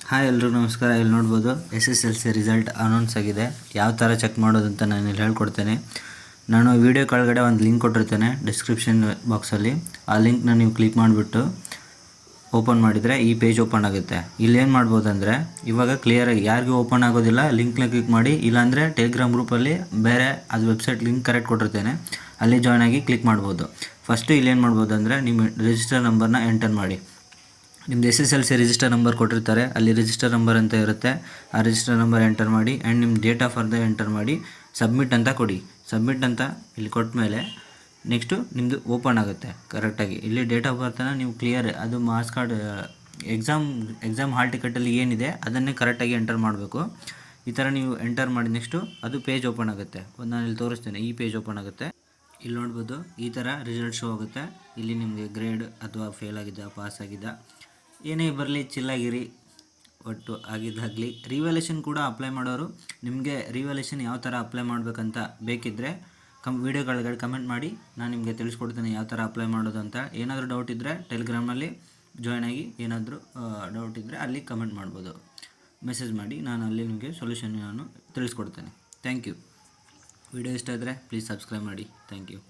Hi ಎಲ್ರಿಗೂ ನಮಸ್ಕಾರ. ಇಲ್ಲಿ ನೋಡ್ಬೋದು SSLC ರಿಸಲ್ಟ್ ಅನೌನ್ಸ್ ಆಗಿದೆ. ಯಾವ ಥರ ಚೆಕ್ ಮಾಡೋದು ಅಂತ ನಾನು ಇಲ್ಲಿ ಹೇಳ್ಕೊಡ್ತೇನೆ. ನಾನು ವೀಡಿಯೋ ಕೆಳಗಡೆ ಒಂದು ಲಿಂಕ್ ಕೊಟ್ಟಿರ್ತೇನೆ ಡಿಸ್ಕ್ರಿಪ್ಷನ್ ಬಾಕ್ಸಲ್ಲಿ. ಆ ಲಿಂಕ್ನ ನೀವು ಕ್ಲಿಕ್ ಮಾಡಿಬಿಟ್ಟು ಓಪನ್ ಮಾಡಿದರೆ ಈ ಪೇಜ್ ಓಪನ್ ಆಗುತ್ತೆ. ಇಲ್ಲೇನು ಮಾಡ್ಬೋದು ಅಂದರೆ ಇವಾಗ ಕ್ಲಿಯರಾಗಿ ಯಾರಿಗೂ ಓಪನ್ ಆಗೋದಿಲ್ಲ, ಲಿಂಕ್ನ ಕ್ಲಿಕ್ ಮಾಡಿ. ಇಲ್ಲಾಂದರೆ ಟೆಲಿಗ್ರಾಮ್ ಗ್ರೂಪಲ್ಲಿ ಬೇರೆ ಅದು ವೆಬ್ಸೈಟ್ ಲಿಂಕ್ ಕರೆಕ್ಟ್ ಕೊಟ್ಟಿರ್ತೇನೆ, ಅಲ್ಲಿ ಜಾಯ್ನ್ ಆಗಿ ಕ್ಲಿಕ್ ಮಾಡ್ಬೋದು. ಫಸ್ಟು ಇಲ್ಲೇನು ಮಾಡ್ಬೋದು ಅಂದರೆ ನಿಮ್ಮ ರಿಜಿಸ್ಟರ್ ನಂಬರ್ನ ಎಂಟರ್ ಮಾಡಿ. ನಿಮ್ಮದು SSLC ರಿಜಿಸ್ಟರ್ ನಂಬರ್ ಕೊಟ್ಟಿರ್ತಾರೆ, ಅಲ್ಲಿ ರಿಜಿಸ್ಟರ್ ನಂಬರ್ ಅಂತ ಇರುತ್ತೆ. ಆ ರಿಜಿಸ್ಟರ್ ನಂಬರ್ ಎಂಟರ್ ಮಾಡಿ ಆ್ಯಂಡ್ ನಿಮ್ಮ ಡೇಟ್ ಆಫ್ ಬರ್ತ್ ಎಂಟರ್ ಮಾಡಿ ಸಬ್ಮಿಟ್ ಅಂತ ಕೊಡಿ. ಸಬ್ಮಿಟ್ ಅಂತ ಇಲ್ಲಿ ಕೊಟ್ಟ ಮೇಲೆ ನೆಕ್ಸ್ಟು ನಿಮ್ಮದು ಓಪನ್ ಆಗುತ್ತೆ ಕರೆಕ್ಟಾಗಿ. ಇಲ್ಲಿ ಡೇಟ್ ಆಫ್ ಬರ್ತನ ನೀವು ಕ್ಲಿಯರ್ ಅದು ಮಾರ್ಕ್ಸ್ ಕಾರ್ಡ್ ಎಕ್ಸಾಮ್ ಹಾಲ್ ಟಿಕೆಟಲ್ಲಿ ಏನಿದೆ ಅದನ್ನೇ ಕರೆಕ್ಟಾಗಿ ಎಂಟರ್ ಮಾಡಬೇಕು. ಈ ಥರ ನೀವು ಎಂಟರ್ ಮಾಡಿ ನೆಕ್ಸ್ಟು ಅದು ಪೇಜ್ ಓಪನ್ ಆಗುತ್ತೆ. ನಾನು ಇಲ್ಲಿ ತೋರಿಸ್ತೇನೆ, ಈ ಪೇಜ್ ಓಪನ್ ಆಗುತ್ತೆ. ಇಲ್ಲಿ ನೋಡ್ಬೋದು ಈ ಥರ ರಿಸಲ್ಟ್ ಶೋ ಆಗುತ್ತೆ. ಇಲ್ಲಿ ನಿಮಗೆ ಗ್ರೇಡ್ ಅಥವಾ ಫೇಲ್ ಆಗಿದ್ದ ಪಾಸ್ ಆಗಿದ್ದ ಏನೇ ಬರಲಿ ಚಿಲ್ಲಾಗಿರಿ, ಒಟ್ಟು ಆಗಿದ್ದಾಗಲಿ. ರಿವ್ಯಾಲ್ಯೂಷನ್ ಕೂಡ ಅಪ್ಲೈ ಮಾಡೋರು ನಿಮಗೆ ರಿವ್ಯಾಲ್ಯೂಷನ್ ಯಾವ ಥರ ಅಪ್ಲೈ ಮಾಡಬೇಕಂತ ಬೇಕಿದ್ದರೆ ವೀಡಿಯೋಗಳಿಗೆ ಕಮೆಂಟ್ ಮಾಡಿ, ನಾನು ನಿಮಗೆ ತಿಳಿಸ್ಕೊಡ್ತೇನೆ ಯಾವ ಥರ ಅಪ್ಲೈ ಮಾಡೋದು ಅಂತ. ಏನಾದರೂ ಡೌಟ್ ಇದ್ದರೆ ಟೆಲಿಗ್ರಾಮಲ್ಲಿ ಜಾಯ್ನ್ ಆಗಿ, ಏನಾದರೂ ಡೌಟ್ ಇದ್ದರೆ ಅಲ್ಲಿ ಕಮೆಂಟ್ ಮಾಡ್ಬೋದು, ಮೆಸೇಜ್ ಮಾಡಿ. ನಾನು ಅಲ್ಲಿ ನಿಮಗೆ ಸೊಲ್ಯೂಷನ್ ನಾನು ತಿಳಿಸ್ಕೊಡ್ತೇನೆ. Thank you. ವಿಡಿಯೋ ಇಷ್ಟ ಇದ್ದರೆ ಪ್ಲೀಸ್ ಸಬ್ಸ್ಕ್ರೈಬ್ ಮಾಡಿ. Thank you.